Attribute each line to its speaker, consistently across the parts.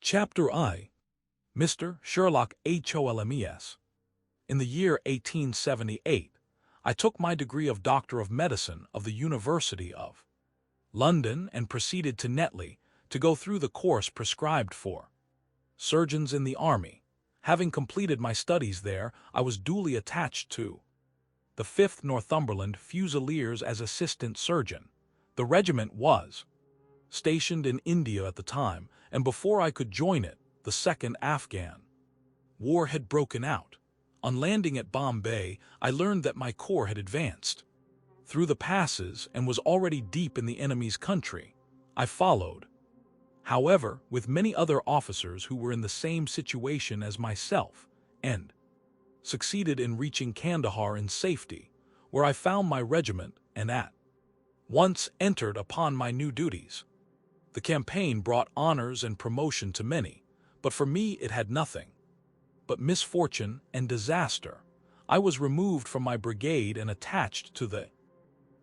Speaker 1: Chapter I. Mr. Sherlock Holmes. In the year 1878, I took my degree of Doctor of Medicine of the University of London and proceeded to Netley to go through the course prescribed for surgeons in the army. Having completed my studies there, I was duly attached to the 5th Northumberland Fusiliers as assistant surgeon. The regiment was stationed in India at the time, and before I could join it, the Second Afghan War had broken out. On landing at Bombay, I learned that my corps had advanced through the passes and was already deep in the enemy's country. I followed, however, with many other officers who were in the same situation as myself, and succeeded in reaching Kandahar in safety, where I found my regiment and at once entered upon my new duties. The campaign brought honors and promotion to many, but for me it had nothing but misfortune and disaster. I was removed from my brigade and attached to the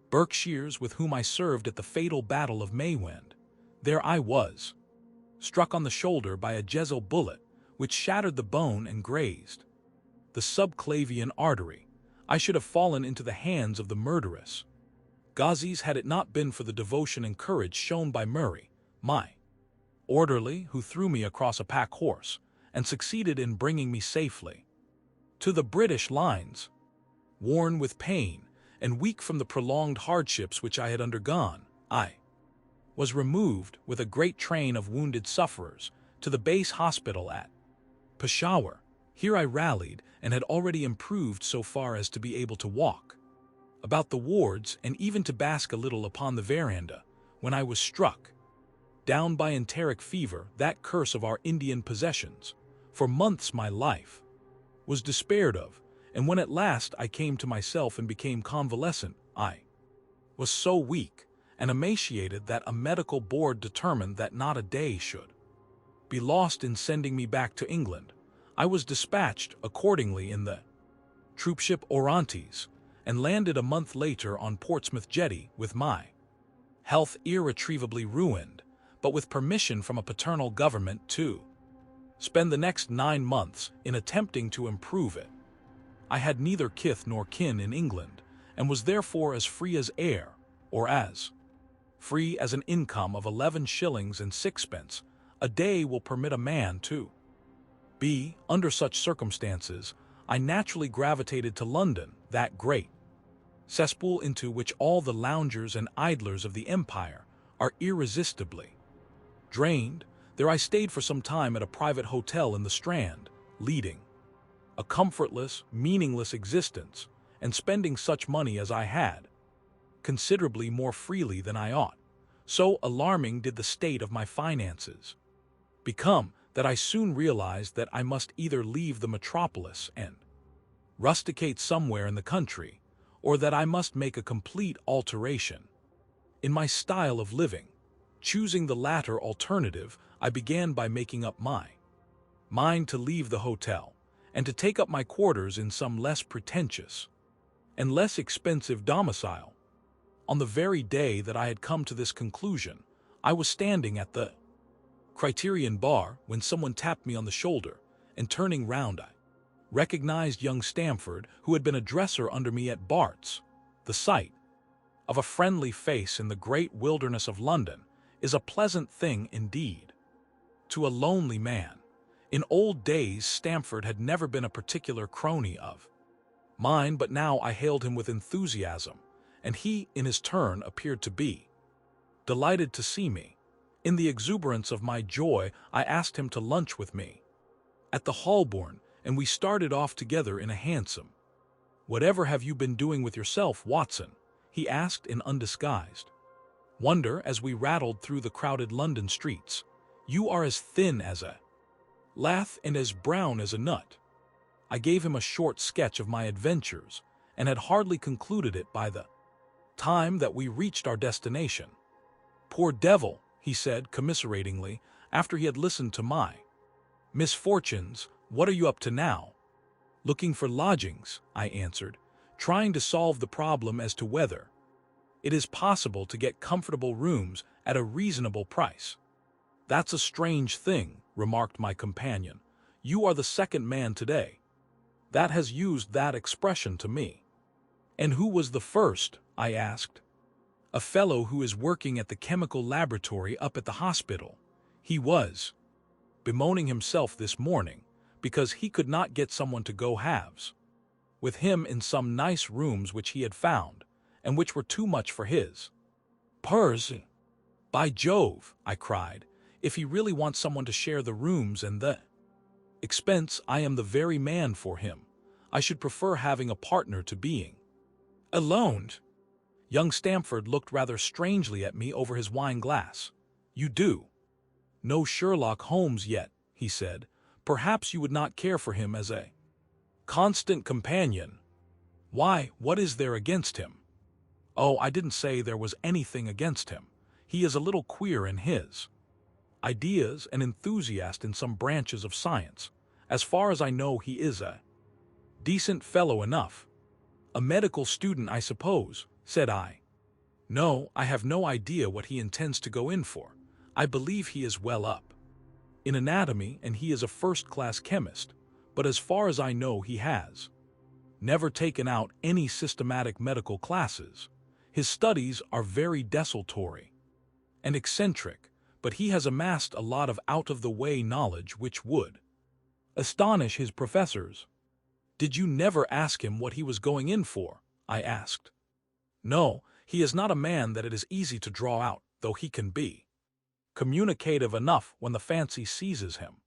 Speaker 1: Berkshires with whom I served at the fatal Battle of Maiwand. There I was struck on the shoulder by a Jezel bullet, which shattered the bone and grazed the subclavian artery. I should have fallen into the hands of the murderous Ghazis had it not been for the devotion and courage shown by Murray, my orderly, who threw me across a pack horse and succeeded in bringing me safely to the British lines. Worn with pain and weak from the prolonged hardships which I had undergone, I was removed with a great train of wounded sufferers to the base hospital at Peshawar. Here I rallied and had already improved so far as to be able to walk about the wards and even to bask a little upon the veranda, when I was struck down by enteric fever, that curse of our Indian possessions. For months my life was despaired of, and when at last I came to myself and became convalescent, I was so weak and emaciated that a medical board determined that not a day should be lost in sending me back to England. I was dispatched accordingly in the troopship Orontes, and landed a month later on Portsmouth jetty with my health irretrievably ruined, but with permission from a paternal government to spend the next 9 months in attempting to improve it. I had neither kith nor kin in England, and was therefore as free as air, or as free as an income of 11 shillings and sixpence a day will permit a man to be. Under such circumstances, I naturally gravitated to London, that great cesspool into which all the loungers and idlers of the empire are irresistibly drained. There I stayed for some time at a private hotel in the Strand, leading a comfortless, meaningless existence, and spending such money as I had, considerably more freely than I ought. So alarming did the state of my finances become that I soon realized that I must either leave the metropolis and rusticate somewhere in the country, or that I must make a complete alteration in my style of living. Choosing the latter alternative, I began by making up my mind to leave the hotel and to take up my quarters in some less pretentious and less expensive domicile. On the very day that I had come to this conclusion, I was standing at the Criterion bar when someone tapped me on the shoulder, and turning round I recognized young Stamford, who had been a dresser under me at Bart's. The sight of a friendly face in the great wilderness of London is a pleasant thing indeed to a lonely man. In old days Stamford had never been a particular crony of mine, but now I hailed him with enthusiasm, and he, in his turn, appeared to be delighted to see me. In the exuberance of my joy, I asked him to lunch with me at the Holborn, and we started off together in a hansom. "Whatever have you been doing with yourself, Watson?" he asked in undisguised wonder as we rattled through the crowded London streets. "You are as thin as a lath and as brown as a nut." I gave him a short sketch of my adventures, and had hardly concluded it by the time that we reached our destination. "Poor devil," he said commiseratingly, after he had listened to my misfortunes. "What are you up to now?" "Looking for lodgings," I answered, trying to solve the problem as to whether it is possible to get comfortable rooms at a reasonable price. "That's a strange thing," remarked my companion. "You are the second man today that has used that expression to me." "And who was the first?" I asked. "A fellow who is working at the chemical laboratory up at the hospital. He was bemoaning himself this morning because he could not get someone to go halves with him in some nice rooms which he had found, and which were too much for his purse." "By Jove," I cried, "if he really wants someone to share the rooms and the expense, I am the very man for him. I should prefer having a partner to being alone." Young Stamford looked rather strangely at me over his wine glass. "You do no Sherlock Holmes yet," he said. "Perhaps you would not care for him as a constant companion." "Why, what is there against him?" "Oh, I didn't say there was anything against him. He is a little queer in his ideas, an enthusiast in some branches of science. As far as I know, he is a decent fellow enough." "A medical student, I suppose," said I. "No, I have no idea what he intends to go in for. I believe he is well up in anatomy, and he is a first-class chemist, but as far as I know he has never taken out any systematic medical classes. His studies are very desultory and eccentric, but he has amassed a lot of out-of-the-way knowledge which would astonish his professors." "Did you never ask him what he was going in for?" I asked. "No, he is not a man that it is easy to draw out, though he can be communicative enough when the fancy seizes him."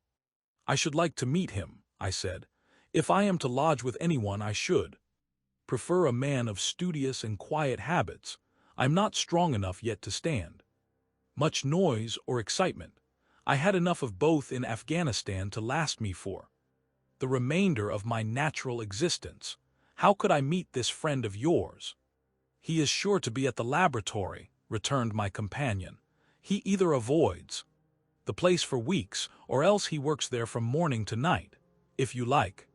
Speaker 1: "I should like to meet him," I said. "If I am to lodge with anyone, I should prefer a man of studious and quiet habits. I'm not strong enough yet to stand much noise or excitement. I had enough of both in Afghanistan to last me for the remainder of my natural existence. How could I meet this friend of yours?" "He is sure to be at the laboratory," returned my companion. "He either avoids the place for weeks, or else he works there from morning to night. If you like,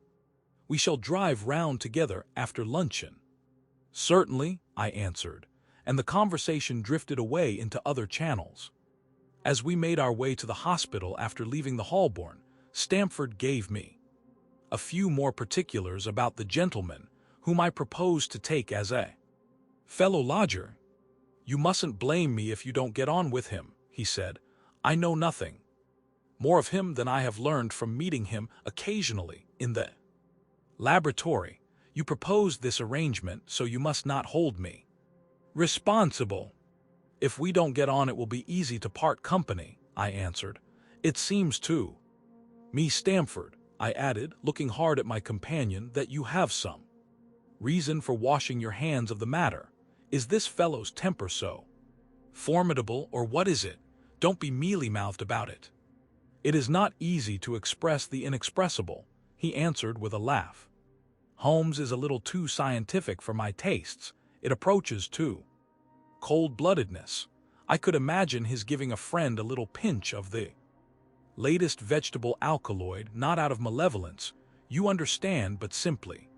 Speaker 1: we shall drive round together after luncheon." "Certainly," I answered, and the conversation drifted away into other channels. As we made our way to the hospital after leaving the Holborn, Stamford gave me a few more particulars about the gentleman whom I proposed to take as a fellow lodger. "You mustn't blame me if you don't get on with him," he said. "I know nothing more of him than I have learned from meeting him occasionally in the laboratory. You proposed this arrangement, so you must not hold me responsible. If we don't get on, it will be easy to part company," I answered. "It seems to me, Stamford," I added, looking hard at my companion, "that you have some reason for washing your hands of the matter. Is this fellow's temper so formidable, or what is it? Don't be mealy-mouthed about it." "It is not easy to express the inexpressible," he answered with a laugh. "Holmes is a little too scientific for my tastes. It approaches to cold-bloodedness. I could imagine his giving a friend a little pinch of the latest vegetable alkaloid, not out of malevolence, you understand, but simply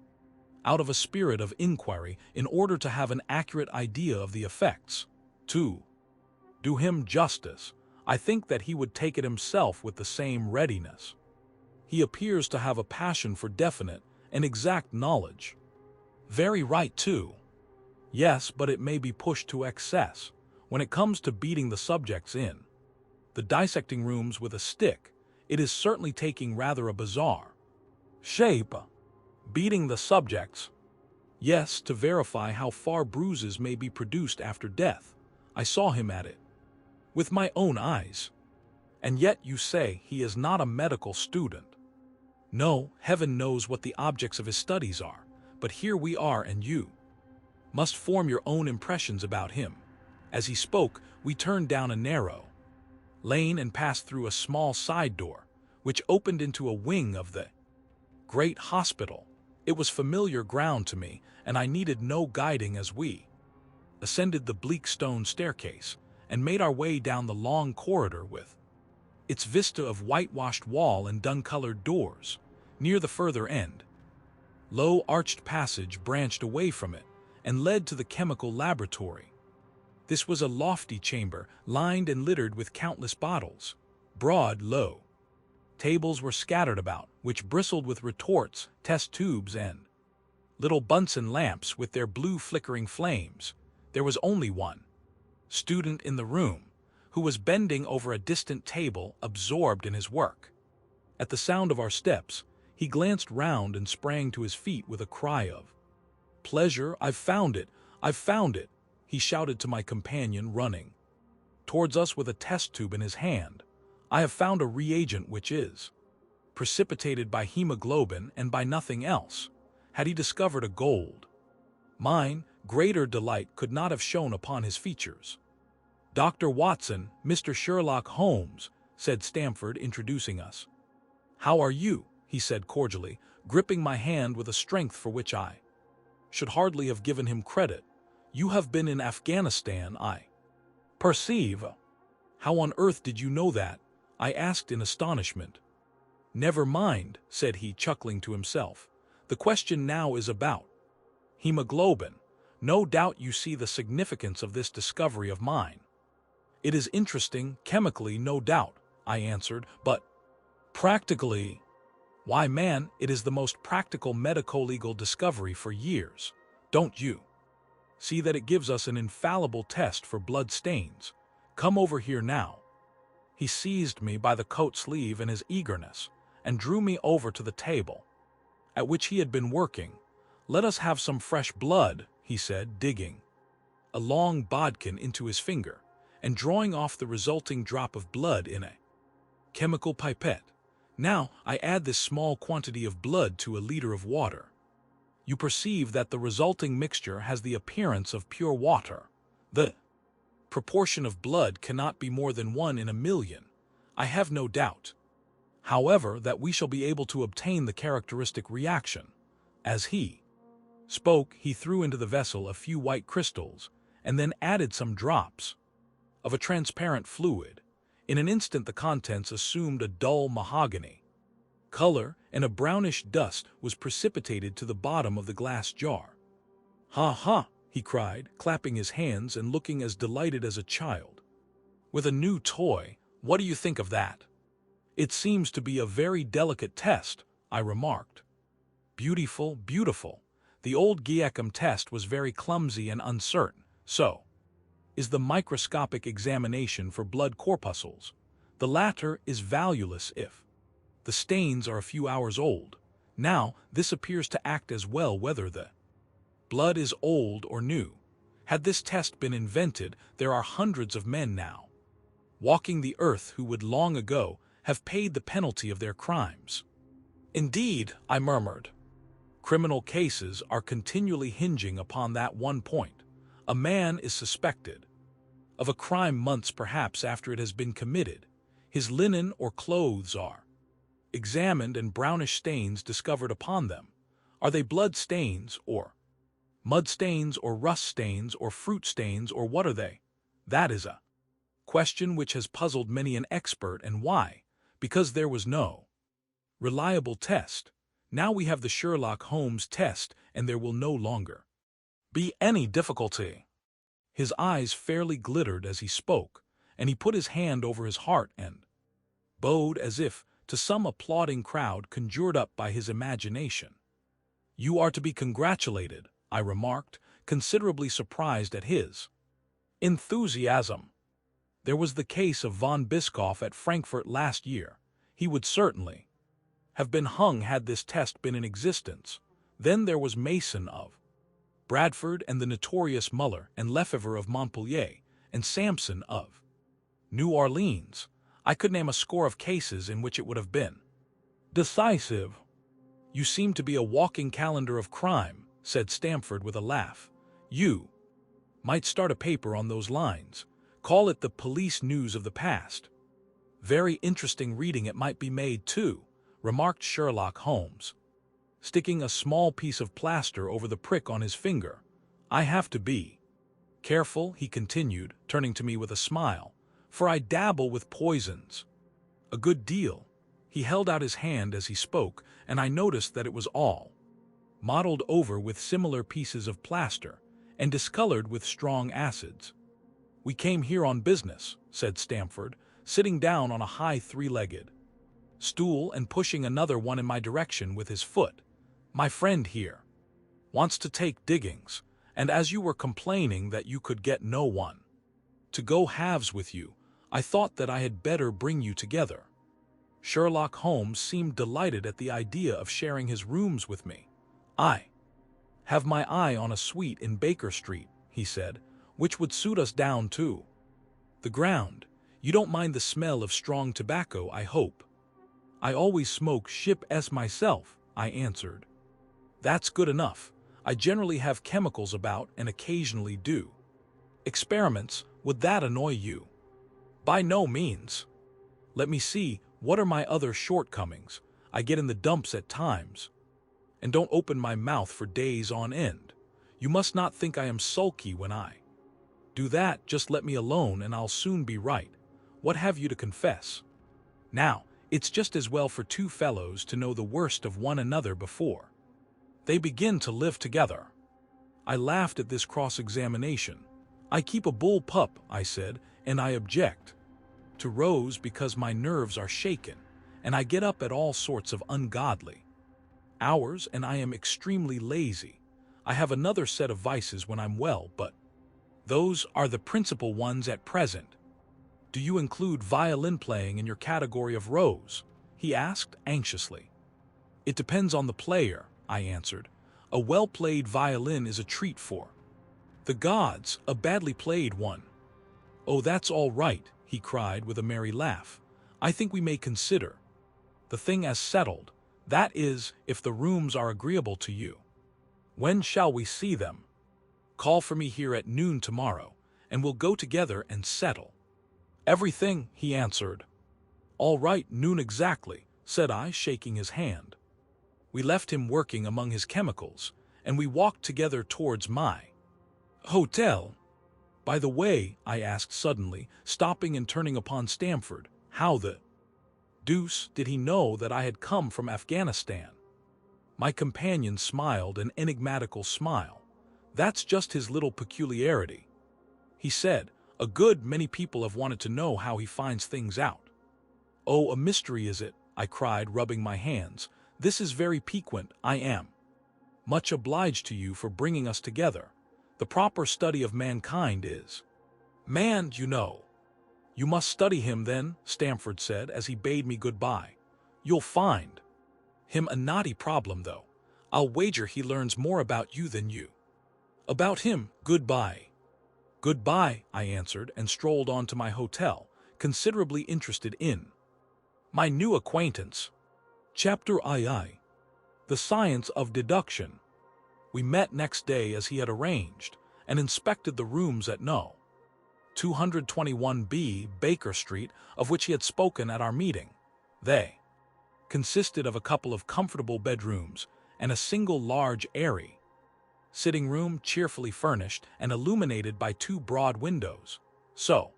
Speaker 1: out of a spirit of inquiry, in order to have an accurate idea of the effects. To do him justice, I think that he would take it himself with the same readiness. He appears to have a passion for definite and exact knowledge. Very right, too. Yes, but it may be pushed to excess. When it comes to beating the subjects in the dissecting rooms with a stick, it is certainly taking rather a bizarre shape. Beating the subjects? Yes, to verify how far bruises may be produced after death. I saw him at it with my own eyes. And yet you say he is not a medical student." "No, heaven knows what the objects of his studies are, but here we are, and you must form your own impressions about him." As he spoke, we turned down a narrow lane and passed through a small side door, which opened into a wing of the great hospital. It was familiar ground to me, and I needed no guiding as we ascended the bleak stone staircase and made our way down the long corridor with its vista of whitewashed wall and dun-colored doors. Near the further end, low arched passage branched away from it and led to the chemical laboratory. This was a lofty chamber, lined and littered with countless bottles, broad, low tables were scattered about, which bristled with retorts, test tubes, and little Bunsen lamps with their blue flickering flames. There was only one student in the room, who was bending over a distant table, absorbed in his work. At the sound of our steps, he glanced round and sprang to his feet with a cry of pleasure. "I've found it! I've found it!" he shouted to my companion, running towards us with a test tube in his hand. "I have found a reagent which is precipitated by hemoglobin and by nothing else." Had he discovered a gold mine, greater delight could not have shone upon his features. "Dr. Watson, Mr. Sherlock Holmes," said Stamford, introducing us. "How are you?" he said cordially, gripping my hand with a strength for which I should hardly have given him credit. "You have been in Afghanistan, I perceive." "How on earth did you know that?" I asked in astonishment. "Never mind," said he, chuckling to himself. "The question now is about hemoglobin. No doubt you see the significance of this discovery of mine." "It is interesting, chemically, no doubt," I answered, "but practically, why, man, it is the most practical medico-legal discovery for years. Don't you see that it gives us an infallible test for blood stains? Come over here now." He seized me by the coat sleeve in his eagerness and drew me over to the table at which he had been working. "Let us have some fresh blood," he said, digging a long bodkin into his finger and drawing off the resulting drop of blood in a chemical pipette. "Now, I add this small quantity of blood to a liter of water. You perceive that the resulting mixture has the appearance of pure water. The proportion of blood cannot be more than 1 in 1,000,000. I have no doubt, however, that we shall be able to obtain the characteristic reaction." As he spoke, he threw into the vessel a few white crystals, and then added some drops of a transparent fluid. In an instant the contents assumed a dull mahogany color, and a brownish dust was precipitated to the bottom of the glass jar. "Ha ha!" he cried, clapping his hands and looking as delighted as a child with a new toy. "What do you think of that?" "It seems to be a very delicate test," I remarked. "Beautiful, beautiful. The old Giacom test was very clumsy and uncertain. So is the microscopic examination for blood corpuscles. The latter is valueless if the stains are a few hours old. Now, this appears to act as well whether the blood is old or new. Had this test been invented, there are hundreds of men now walking the earth who would long ago have paid the penalty of their crimes." "Indeed," I murmured. "Criminal cases are continually hinging upon that one point. A man is suspected of a crime months perhaps after it has been committed. His linen or clothes are examined and brownish stains discovered upon them. Are they blood stains, or mud stains, or rust stains, or fruit stains, or what are they? That is a question which has puzzled many an expert. And why? Because there was no reliable test. Now we have the Sherlock Holmes test, and there will no longer be any difficulty." His eyes fairly glittered as he spoke, and he put his hand over his heart and bowed as if to some applauding crowd conjured up by his imagination. "You are to be congratulated," I remarked, considerably surprised at his enthusiasm. "There was the case of von Bischoff at Frankfurt last year. He would certainly have been hung had this test been in existence. Then there was Mason of Bradford, and the notorious Muller and Lefevre of Montpellier, and Sampson of New Orleans. I could name a score of cases in which it would have been decisive." "You seem to be a walking calendar of crime," said Stamford with a laugh. "You might start a paper on those lines. Call it the police news of the past." "Very interesting reading it might be made, too," remarked Sherlock Holmes, sticking a small piece of plaster over the prick on his finger. "I have to be careful," he continued, turning to me with a smile, "for I dabble with poisons a good deal." He held out his hand as he spoke, and I noticed that it was all mottled over with similar pieces of plaster and discolored with strong acids. "We came here on business," said Stamford, sitting down on a high three-legged stool and pushing another one in my direction with his foot. "My friend here wants to take diggings, and as you were complaining that you could get no one to go halves with you, I thought that I had better bring you together." Sherlock Holmes seemed delighted at the idea of sharing his rooms with me. "I have my eye on a suite in Baker Street," he said, "which would suit us down to the ground. You don't mind the smell of strong tobacco, I hope?" "I always smoke ship s myself," I answered. "That's good enough. I generally have chemicals about and occasionally do experiments. Would that annoy you?" "By no means. Let me see, what are my other shortcomings? I get in the dumps at times, and don't open my mouth for days on end. You must not think I am sulky when I do that. Just let me alone and I'll soon be right. What have you to confess? Now, it's just as well for two fellows to know the worst of one another before they begin to live together." I laughed at this cross-examination. "I keep a bull pup," I said, "and I object to rows because my nerves are shaken, and I get up at all sorts of ungodly hours, and I am extremely lazy. I have another set of vices when I'm well, but those are the principal ones at present." "Do you include violin playing in your category of rows?" he asked anxiously. "It depends on the player," I answered. "A well-played violin is a treat for the gods, a badly played one." "Oh, that's all right," he cried with a merry laugh. "I think we may consider the thing as settled. That is, if the rooms are agreeable to you. When shall we see them?" "Call for me here at noon tomorrow, and we'll go together and settle everything," he answered. "All right, noon exactly," said I, shaking his hand. We left him working among his chemicals, and we walked together towards my hotel. "By the way," I asked suddenly, stopping and turning upon Stamford, "how the deuce did he know that I had come from Afghanistan?" My companion smiled an enigmatical smile. "That's just his little peculiarity," he said. "A good many people have wanted to know how he finds things out." "Oh, a mystery is it?" I cried, rubbing my hands. "This is very piquant. I am much obliged to you for bringing us together. The proper study of mankind is man, you know." "You must study him then," Stamford said as he bade me goodbye. "You'll find him a knotty problem, though. I'll wager he learns more about you than you about him. Goodbye." "Goodbye," I answered and strolled on to my hotel, considerably interested in my new acquaintance. Chapter II. The Science of Deduction. We met next day as he had arranged, and inspected the rooms at No. 221B Baker Street, of which he had spoken at our meeting. They consisted of a couple of comfortable bedrooms and a single large airy sitting room cheerfully furnished and illuminated by two broad windows. So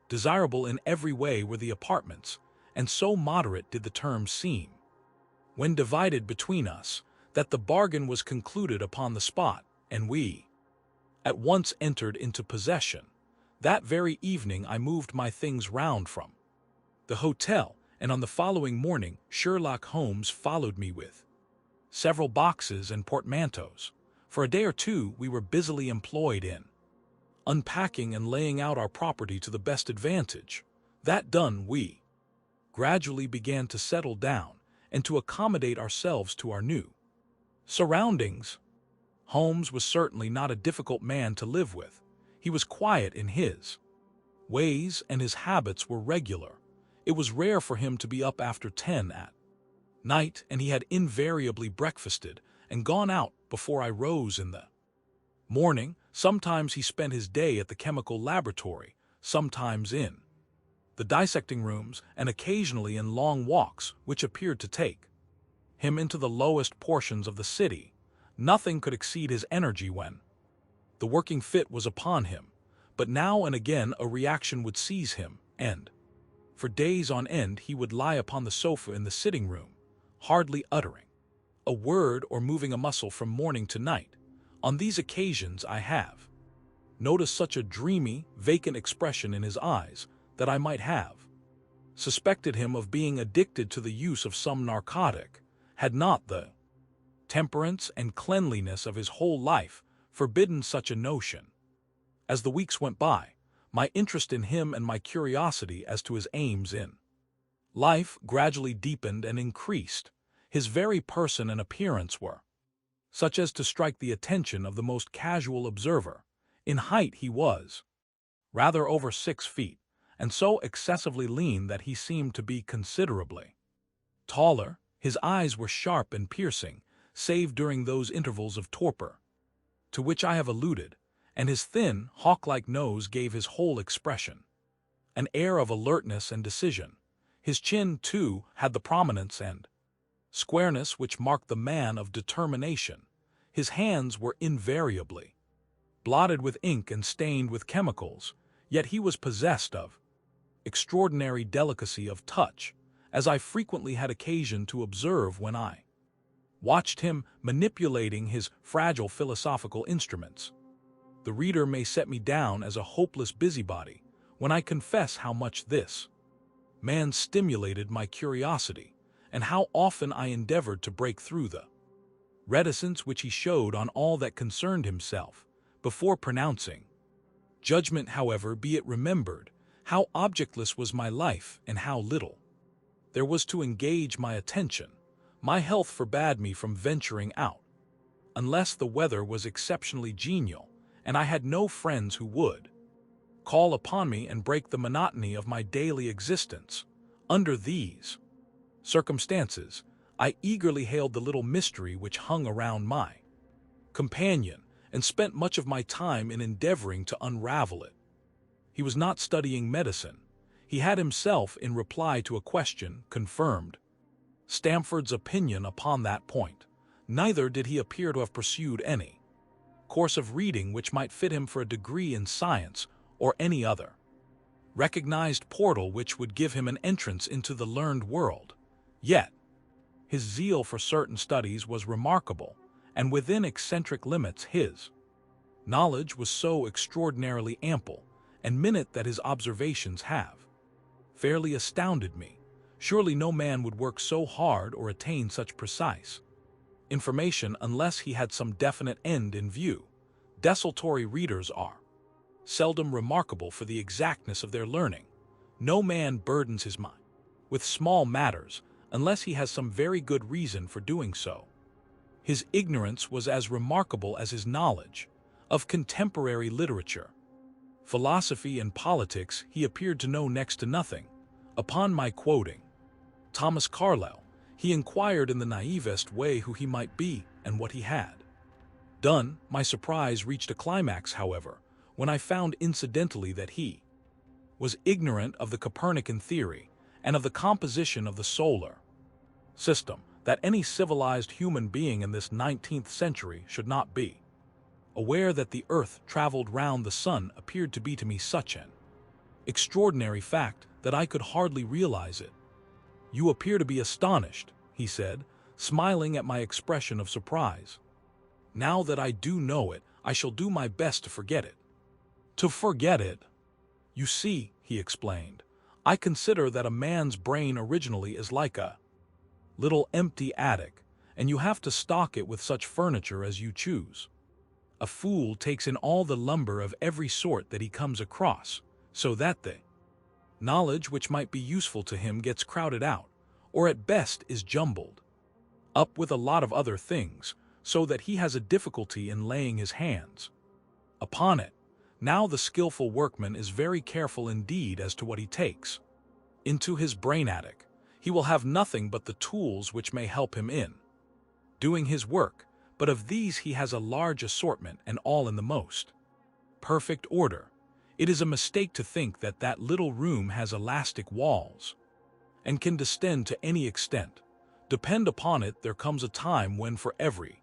Speaker 1: desirable in every way were the apartments, and so moderate did the terms seem, when divided between us, that the bargain was concluded upon the spot, and we at once entered into possession. That very evening I moved my things round from the hotel, and on the following morning Sherlock Holmes followed me with several boxes and portmanteaus. For a day or two we were busily employed in unpacking and laying out our property to the best advantage. That done, we gradually began to settle down and to accommodate ourselves to our new surroundings. Holmes was certainly not a difficult man to live with. He was quiet in his ways and his habits were regular. It was rare for him to be up after 10 at night, and he had invariably breakfasted and gone out before I rose in the morning. Sometimes he spent his day at the chemical laboratory, sometimes in the dissecting rooms, and occasionally in long walks which appeared to take him into the lowest portions of the city. Nothing could exceed his energy when the working fit was upon him, but now and again a reaction would seize him, and for days on end he would lie upon the sofa in the sitting room, hardly uttering a word or moving a muscle from morning to night. On these occasions I have noticed such a dreamy, vacant expression in his eyes that I might have suspected him of being addicted to the use of some narcotic, had not the temperance and cleanliness of his whole life forbidden such a notion. As the weeks went by, my interest in him and my curiosity as to his aims in life gradually deepened and increased. His very person and appearance were such as to strike the attention of the most casual observer. In height he was rather over 6 feet, and so excessively lean that he seemed to be considerably taller. His eyes were sharp and piercing, save during those intervals of torpor to which I have alluded, and his thin, hawk-like nose gave his whole expression an air of alertness and decision. His chin, too, had the prominence and squareness which marked the man of determination. His hands were invariably blotted with ink and stained with chemicals, yet he was possessed of extraordinary delicacy of touch, as I frequently had occasion to observe when I watched him manipulating his fragile philosophical instruments. The reader may set me down as a hopeless busybody when I confess how much this man stimulated my curiosity, and how often I endeavored to break through the reticence which he showed on all that concerned himself, before pronouncing judgment. However, be it remembered how objectless was my life and how little there was to engage my attention. My health forbade me from venturing out, unless the weather was exceptionally genial, and I had no friends who would call upon me and break the monotony of my daily existence. Under these circumstances, I eagerly hailed the little mystery which hung around my companion, and spent much of my time in endeavoring to unravel it. He was not studying medicine. He had himself, in reply to a question, confirmed Stamford's opinion upon that point. Neither did he appear to have pursued any course of reading which might fit him for a degree in science or any other recognized portal which would give him an entrance into the learned world. Yet, his zeal for certain studies was remarkable, and within eccentric limits his knowledge was so extraordinarily ample and minute that his observations have fairly astounded me. Surely no man would work so hard or attain such precise information unless he had some definite end in view. Desultory readers are seldom remarkable for the exactness of their learning. No man burdens his mind with small matters unless he has some very good reason for doing so. His ignorance was as remarkable as his knowledge of contemporary literature. Philosophy and politics he appeared to know next to nothing. Upon my quoting Thomas Carlyle, he inquired in the naivest way who he might be and what he had done. My surprise reached a climax, however, when I found incidentally that he was ignorant of the Copernican theory and of the composition of the solar system. That any civilized human being in this 19th century should not be aware that the earth traveled round the sun appeared to be to me such an extraordinary fact that I could hardly realize it. "You appear to be astonished," he said, smiling at my expression of surprise. "Now that I do know it, I shall do my best to forget it." "To forget it?" "You see," he explained, "I consider that a man's brain originally is like a little empty attic, and you have to stock it with such furniture as you choose. A fool takes in all the lumber of every sort that he comes across, so that the knowledge which might be useful to him gets crowded out, or at best is jumbled up with a lot of other things, so that he has a difficulty in laying his hands upon it. Now the skillful workman is very careful indeed as to what he takes into his brain attic. He will have nothing but the tools which may help him in doing his work, but of these he has a large assortment and all in the most perfect order. It is a mistake to think that that little room has elastic walls and can distend to any extent. Depend upon it, there comes a time when for every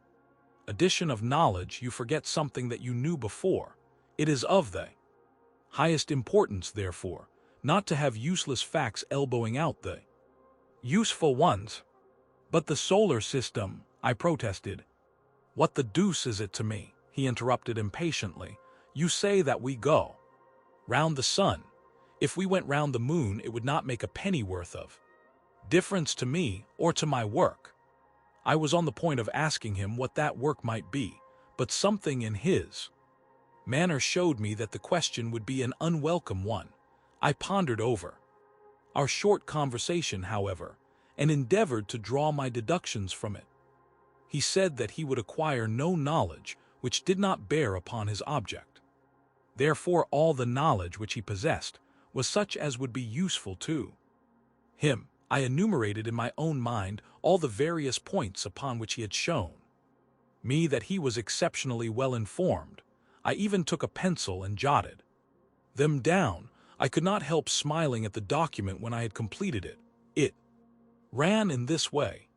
Speaker 1: addition of knowledge you forget something that you knew before. It is of the highest importance, therefore, not to have useless facts elbowing out the useful ones." "But the solar system," I protested. "What the deuce is it to me?" he interrupted impatiently. "You say that we go round the sun. If we went round the moon, it would not make a pennyworth of difference to me or to my work. I was on the point of asking him what that work might be, but something in his manner showed me that the question would be an unwelcome one. I pondered over our short conversation, however, and endeavored to draw my deductions from it. He said that he would acquire no knowledge which did not bear upon his object. Therefore, all the knowledge which he possessed was such as would be useful to him. I enumerated in my own mind all the various points upon which he had shown me that he was exceptionally well informed. I even took a pencil and jotted them down. I could not help smiling at the document when I had completed it. It ran in this way: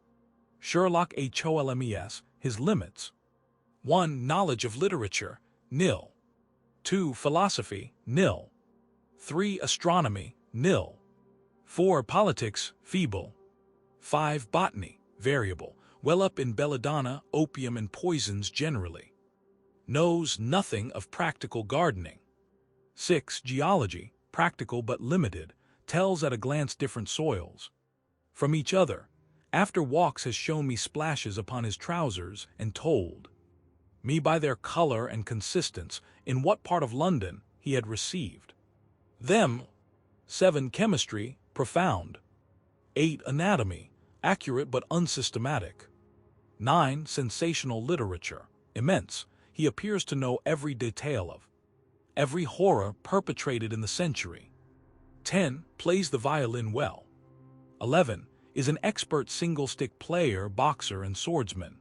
Speaker 1: Sherlock Holmes, his limits. 1. Knowledge of literature, nil. 2. Philosophy, nil. 3. Astronomy, nil. 4. Politics, feeble. 5. Botany, variable, well up in belladonna, opium and poisons generally. Knows nothing of practical gardening. 6. Geology, practical but limited, tells at a glance different soils from each other. After walks has shown me splashes upon his trousers and told me by their color and consistence in what part of London he had received them. 7. Chemistry, profound. 8. Anatomy, accurate but unsystematic. 9. Sensational literature, immense. He appears to know every detail of every horror perpetrated in the century. 10. Plays the violin well. 11. Is an expert single-stick player, boxer, and swordsman.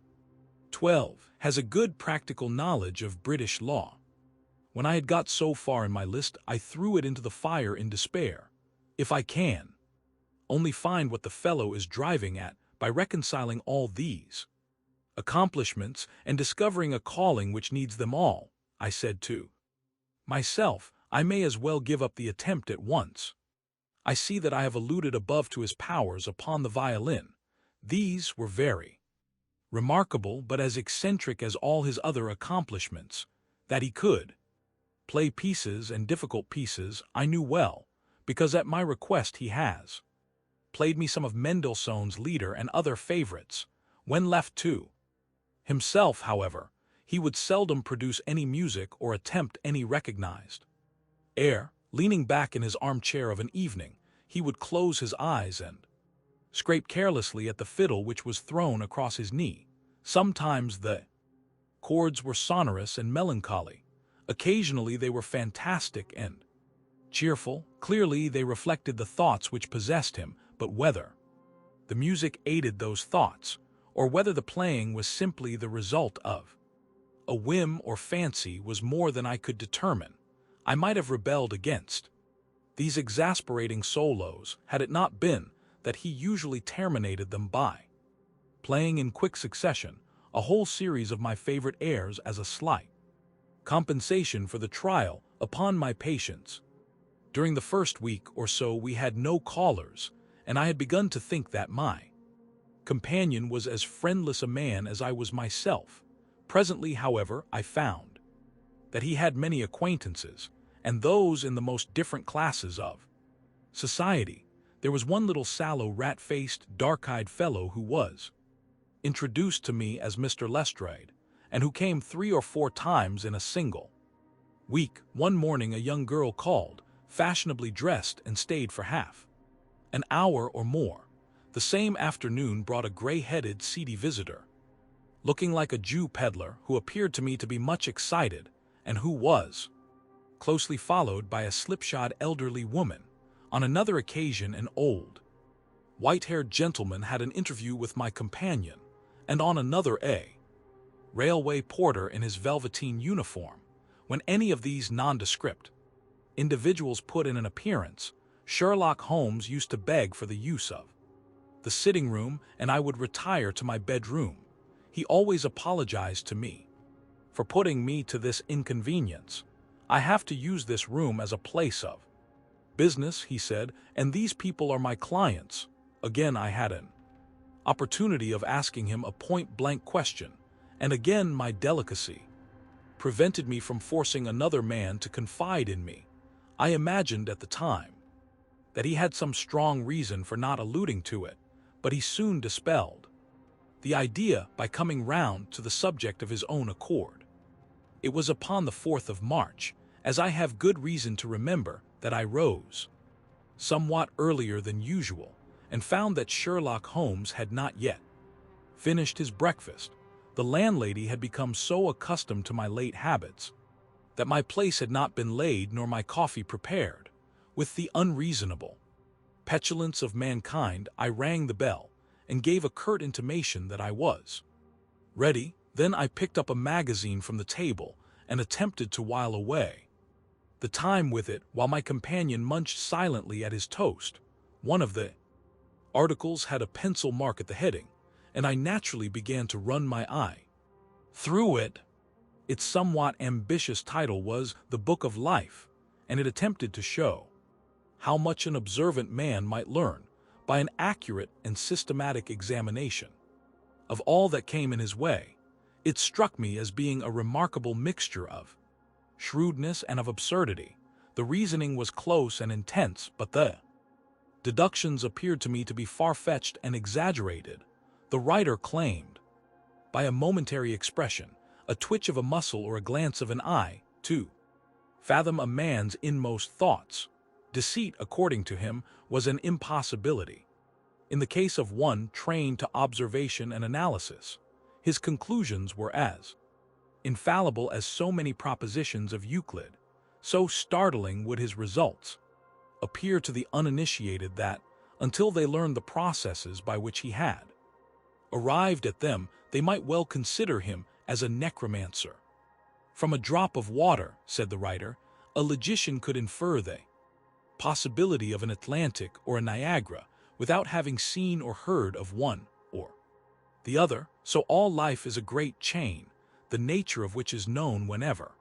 Speaker 1: 12. Has a good practical knowledge of British law. When I had got so far in my list, I threw it into the fire in despair. If I can only find what the fellow is driving at by reconciling all these accomplishments and discovering a calling which needs them all, I said to myself, I may as well give up the attempt at once. I see that I have alluded above to his powers upon the violin. These were very remarkable, but as eccentric as all his other accomplishments. That he could play pieces, and difficult pieces, I knew well, because at my request he has played me some of Mendelssohn's Lieder and other favorites. When left to himself, however, he would seldom produce any music or attempt any recognized air. Leaning back in his armchair of an evening, he would close his eyes and scrape carelessly at the fiddle which was thrown across his knee. Sometimes the chords were sonorous and melancholy. Occasionally they were fantastic and cheerful. Clearly they reflected the thoughts which possessed him, but whether the music aided those thoughts, or whether the playing was simply the result of a whim or fancy, was more than I could determine. I might have rebelled against these exasperating solos had it not been that he usually terminated them by playing in quick succession a whole series of my favorite airs as a slight compensation for the trial upon my patience. During the first week or so we had no callers, and I had begun to think that my companion was as friendless a man as I was myself. Presently, however, I found that he had many acquaintances, and those in the most different classes of society. There was one little sallow, rat-faced, dark-eyed fellow who was introduced to me as Mr. Lestrade, and who came 3 or 4 times in a single week. One morning a young girl called, fashionably dressed, and stayed for half an hour or more. The same afternoon brought a gray-headed, seedy visitor, looking like a Jew peddler, who appeared to me to be much excited, and who was closely followed by a slipshod elderly woman. On another occasion an old, white-haired gentleman had an interview with my companion, and on another a railway porter in his velveteen uniform. When any of these nondescript individuals put in an appearance, Sherlock Holmes used to beg for the use of the sitting room, and I would retire to my bedroom. He always apologized to me for putting me to this inconvenience. I have to use this room as a place of business, he said, and these people are my clients. Again I had an opportunity of asking him a point-blank question, and again my delicacy prevented me from forcing another man to confide in me. I imagined at the time that he had some strong reason for not alluding to it, but he soon dispelled the idea by coming round to the subject of his own accord. It was upon the 4th of March, as I have good reason to remember, that I rose somewhat earlier than usual, and found that Sherlock Holmes had not yet finished his breakfast. The landlady had become so accustomed to my late habits that my place had not been laid nor my coffee prepared. With the unreasonable petulance of mankind, I rang the bell and gave a curt intimation that I was ready. Then I picked up a magazine from the table and attempted to while away the time with it while my companion munched silently at his toast. One of the articles had a pencil mark at the heading, and I naturally began to run my eye through it. Its somewhat ambitious title was The Book of Life, and it attempted to show how much an observant man might learn by an accurate and systematic examination of all that came in his way. It struck me as being a remarkable mixture of shrewdness and of absurdity. The reasoning was close and intense, but the deductions appeared to me to be far-fetched and exaggerated. The writer claimed, by a momentary expression, a twitch of a muscle or a glance of an eye, to fathom a man's inmost thoughts. Deceit, according to him, was an impossibility. In the case of one trained to observation and analysis, his conclusions were as infallible as so many propositions of Euclid. So startling would his results appear to the uninitiated that, until they learned the processes by which he had arrived at them, they might well consider him as a necromancer. From a drop of water, said the writer, a logician could infer the possibility of an Atlantic or a Niagara without having seen or heard of one or the other. So all life is a great chain, the nature of which is known whenever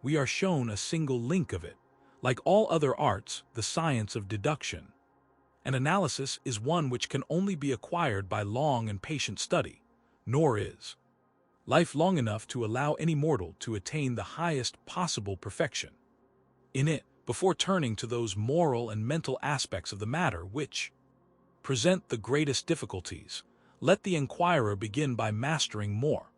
Speaker 1: we are shown a single link of it. Like all other arts, the science of deduction and analysis is one which can only be acquired by long and patient study, nor is life long enough to allow any mortal to attain the highest possible perfection in it before turning to those moral and mental aspects of the matter which present the greatest difficulties. Let the inquirer begin by mastering more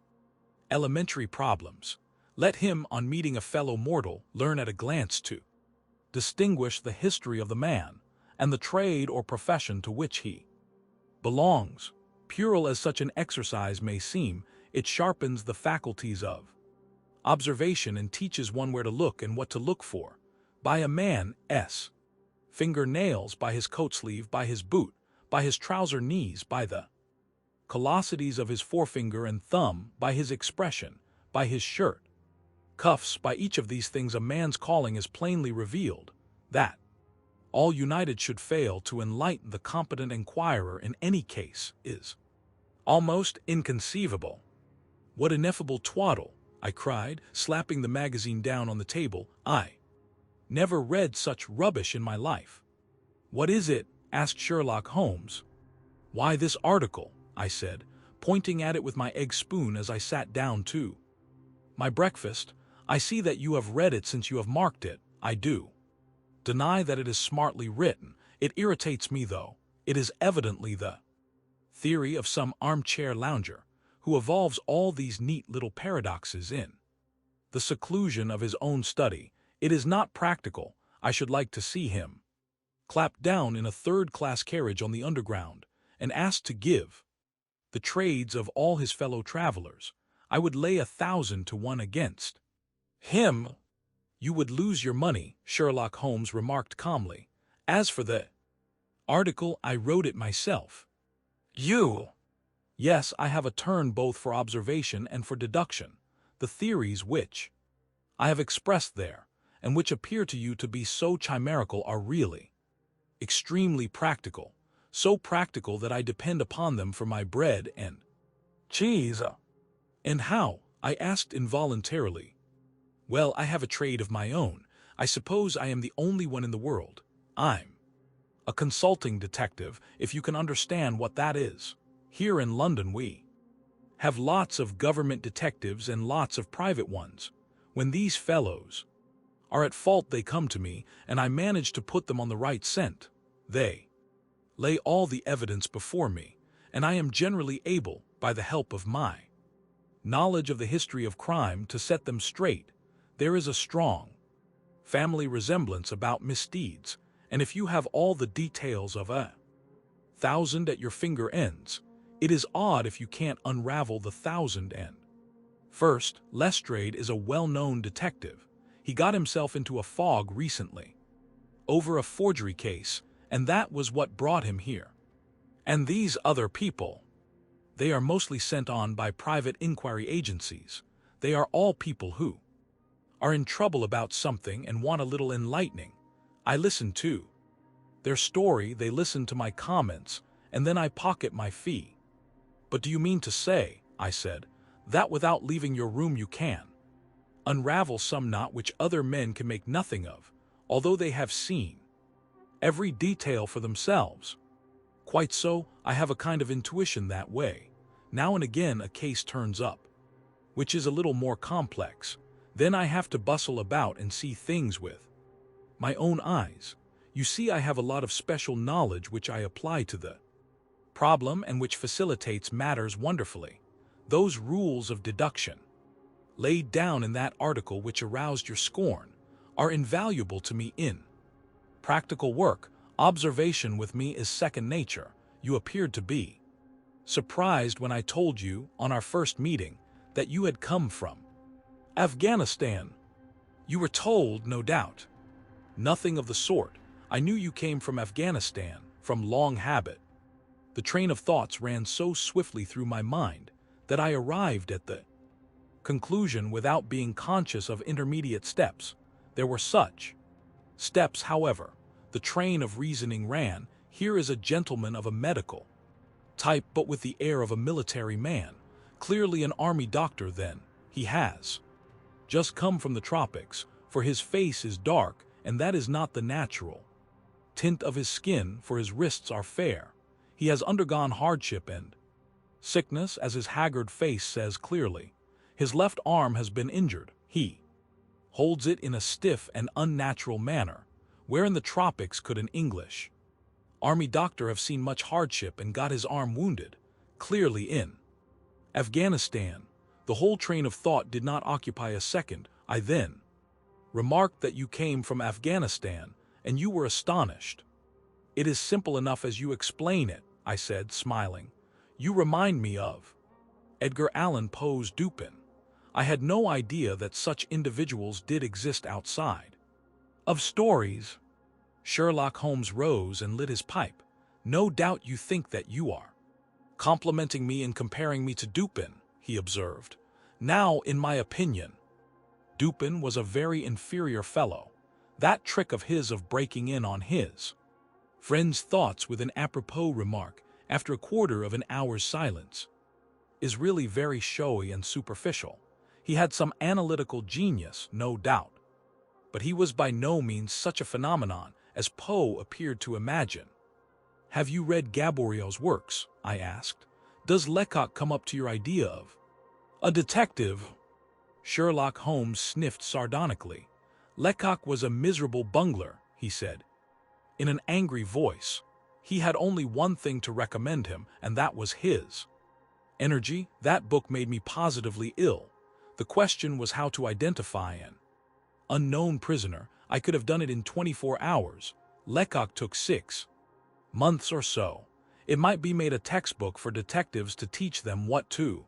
Speaker 1: elementary problems. Let him, on meeting a fellow mortal, learn at a glance to distinguish the history of the man and the trade or profession to which he belongs. Puerile as such an exercise may seem, it sharpens the faculties of observation and teaches one where to look and what to look for. By a man's finger-nails, by his coat sleeve, by his boot, by his trouser knees, by the callosities of his forefinger and thumb, by his expression, by his shirt cuffs, by each of these things a man's calling is plainly revealed. That all united should fail to enlighten the competent inquirer in any case is almost inconceivable. What ineffable twaddle, I cried, slapping the magazine down on the table. I never read such rubbish in my life. What is it? Asked Sherlock Holmes. Why, this article, I said, pointing at it with my egg spoon as I sat down to my breakfast. I see that you have read it since you have marked it. I do deny that it is smartly written. It irritates me, though. It is evidently the theory of some armchair lounger who evolves all these neat little paradoxes in the seclusion of his own study. It is not practical. I should like to see him clapped down in a third-class carriage on the Underground and asked to give the trades of all his fellow travelers. I would lay 1,000 to 1 against him. You would lose your money, Sherlock Holmes remarked calmly. As for the article, I wrote it myself. You? Yes, I have a turn both for observation and for deduction. The theories which I have expressed there, and which appear to you to be so chimerical, are really extremely practical, so practical that I depend upon them for my bread and cheese. And how? I asked involuntarily. Well, I have a trade of my own. I suppose I am the only one in the world. I'm a consulting detective, if you can understand what that is. Here in London we have lots of government detectives and lots of private ones. When these fellows are at fault they come to me, and I manage to put them on the right scent. They lay all the evidence before me, and I am generally able, by the help of my knowledge of the history of crime, to set them straight. There is a strong family resemblance about misdeeds, and if you have all the details of 1,000 at your finger ends, it is odd if you can't unravel the 1,000 end. First, Lestrade is a well-known detective. He got himself into a fog recently over a forgery case, and that was what brought him here. And these other people, they are mostly sent on by private inquiry agencies. They are all people who are in trouble about something and want a little enlightening. I listen to their story, they listen to my comments, and then I pocket my fee. But do you mean to say, I said, that without leaving your room you can unravel some knot which other men can make nothing of, although they have seen every detail for themselves? Quite so, I have a kind of intuition that way. Now and again a case turns up, which is a little more complex. Then I have to bustle about and see things with my own eyes. You see, I have a lot of special knowledge which I apply to the problem and which facilitates matters wonderfully. Those rules of deduction laid down in that article which aroused your scorn are invaluable to me in practical work. Observation with me is second nature. You appeared to be surprised when I told you, on our first meeting, that you had come from Afghanistan. You were told, no doubt. Nothing of the sort. I knew you came from Afghanistan, from long habit. The train of thoughts ran so swiftly through my mind that I arrived at the conclusion without being conscious of intermediate steps. There were such steps, however. The train of reasoning ran, here is a gentleman of a medical type but with the air of a military man, clearly an army doctor then. He has just come from the tropics, for his face is dark, and that is not the natural tint of his skin, for his wrists are fair. He has undergone hardship and sickness, as his haggard face says clearly. His left arm has been injured. He holds it in a stiff and unnatural manner. Where in the tropics could an English army doctor have seen much hardship and got his arm wounded? Clearly in Afghanistan. The whole train of thought did not occupy a second. I then remarked that you came from Afghanistan, and you were astonished. It is simple enough as you explain it, I said, smiling. You remind me of Edgar Allan Poe's Dupin. I had no idea that such individuals did exist outside of stories. Sherlock Holmes rose and lit his pipe. No doubt you think that you are complimenting me in comparing me to Dupin, he observed. Now, in my opinion, Dupin was a very inferior fellow. That trick of his of breaking in on his friend's thoughts with an apropos remark after a quarter of an hour's silence is really very showy and superficial. He had some analytical genius, no doubt, but he was by no means such a phenomenon as Poe appeared to imagine. Have you read Gaboriau's works? I asked. Does Lecoq come up to your idea of a detective? Sherlock Holmes sniffed sardonically. Lecoq was a miserable bungler, he said, in an angry voice. He had only one thing to recommend him, and that was his energy. That book made me positively ill. The question was how to identify an unknown prisoner. I could have done it in 24 hours. Lecoq took 6 months or so. It might be made a textbook for detectives to teach them what to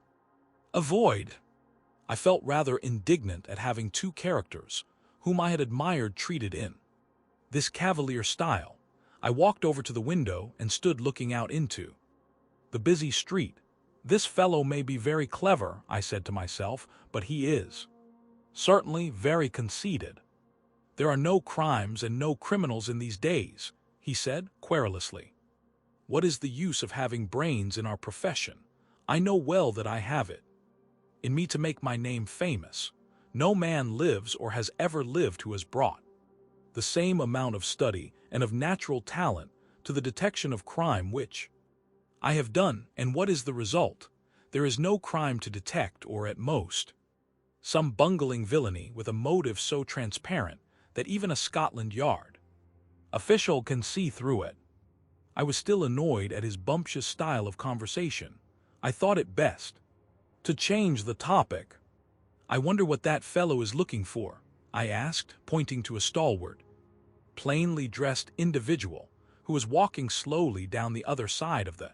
Speaker 1: avoid. I felt rather indignant at having 2 characters, whom I had admired, treated in this cavalier style. I walked over to the window and stood looking out into the busy street. This fellow may be very clever, I said to myself, but he is certainly very conceited. There are no crimes and no criminals in these days, he said querulously. What is the use of having brains in our profession? I know well that I have it in me to make my name famous. No man lives or has ever lived who has brought the same amount of study and of natural talent to the detection of crime which I have done. And what is the result? There is no crime to detect, or at most some bungling villainy with a motive so transparent that even a Scotland Yard official can see through it. I was still annoyed at his bumptious style of conversation. I thought it best to change the topic. "I wonder what that fellow is looking for?" I asked, pointing to a stalwart, plainly dressed individual who was walking slowly down the other side of the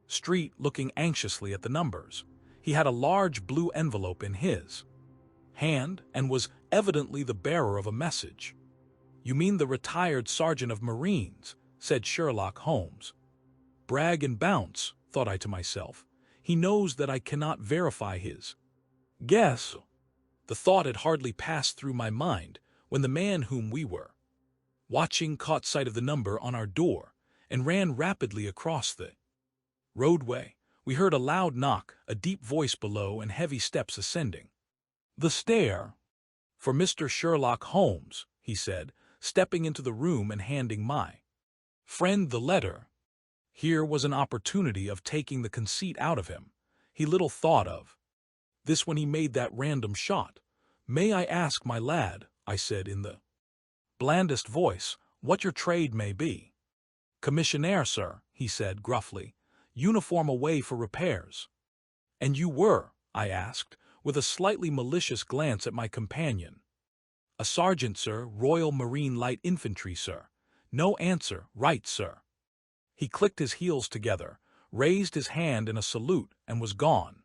Speaker 1: street, looking anxiously at the numbers. He had a large blue envelope in his hand and was evidently the bearer of a message. "You mean the retired sergeant of Marines," said Sherlock Holmes. "Brag and bounce," thought I to myself. "He knows that I cannot verify his guess." The thought had hardly passed through my mind when the man whom we were watching caught sight of the number on our door and ran rapidly across the roadway. We heard a loud knock, a deep voice below, and heavy steps ascending the stair. "For Mr. Sherlock Holmes," he said, stepping into the room and handing my friend the letter. Here was an opportunity of taking the conceit out of him. He little thought of this when he made that random shot. "May I ask, my lad," I said in the blandest voice, "what your trade may be?" "Commissionaire, sir," he said gruffly. "Uniform away for repairs." "And you were?" I asked, with a slightly malicious glance at my companion. "A sergeant, sir, Royal Marine Light Infantry, sir." "No answer. Right, sir." He clicked his heels together, raised his hand in a salute, and was gone.